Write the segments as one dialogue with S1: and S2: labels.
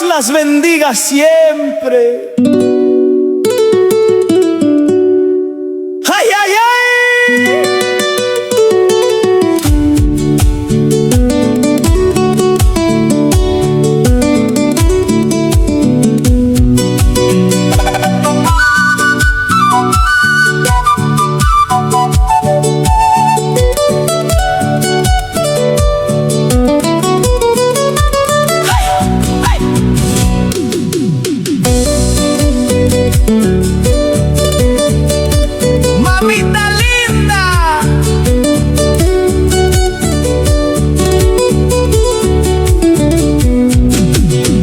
S1: las bendiga siempre. ¡Ay, ay, ay! Mamita linda,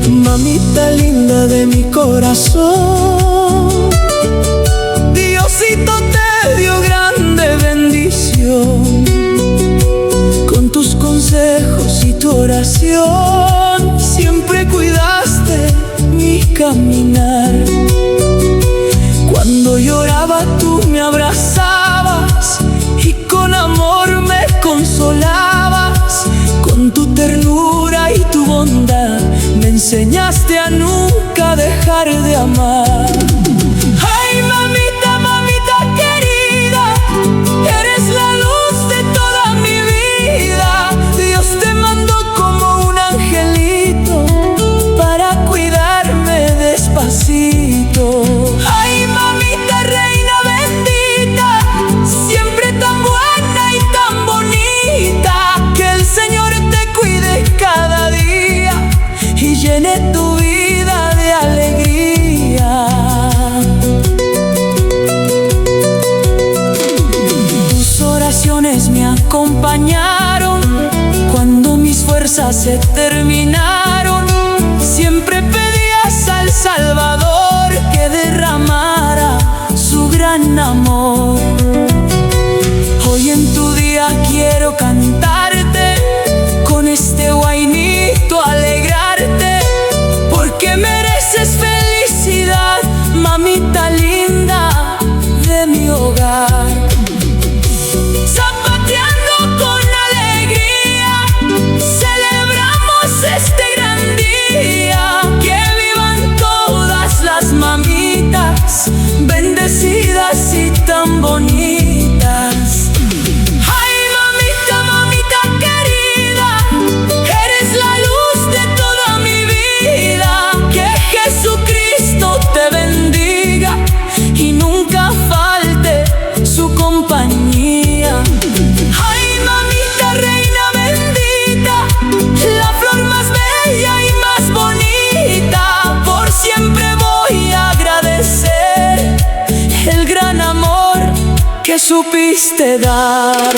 S1: mamita linda de mi corazón, Diosito te dio grande bendición. Con tus consejos y tu oración siempre cuidaste mi caminar. Cuando lloraba tú me abrazabas y con amor me consolabas. Con tu ternura y tu bondad me enseñaste a nunca dejar de amar. Ay, mamita, mamita querida, eres la luz de toda mi vida. Dios te mandó como un angelito para cuidarme despacito. Ay, mamita reina bendita, siempre tan buena y tan bonita. Que el Señor te cuide cada día y llene tu vida de alegría. Tus oraciones me acompañaron cuando mis fuerzas se terminaron. Siempre pedías al Salvador que derramara su gran amor. Hoy en tu día quiero cantarte, con este guainito alegrarte, porque mereces felicidad, mamita linda de mi hogar. Zapateando con alegría, celebramos este gran día. Que vivan todas las mamitas, bendecidas y tan bonitas. Ay, mamita, mamita querida, eres la luz de toda mi vida. Que Jesucristo te bendiga y nunca falte su compañía. Ay, mamita reina bendita, la flor más bella y más bonita. Por siempre voy a agradecer el gran amor que supiste dar.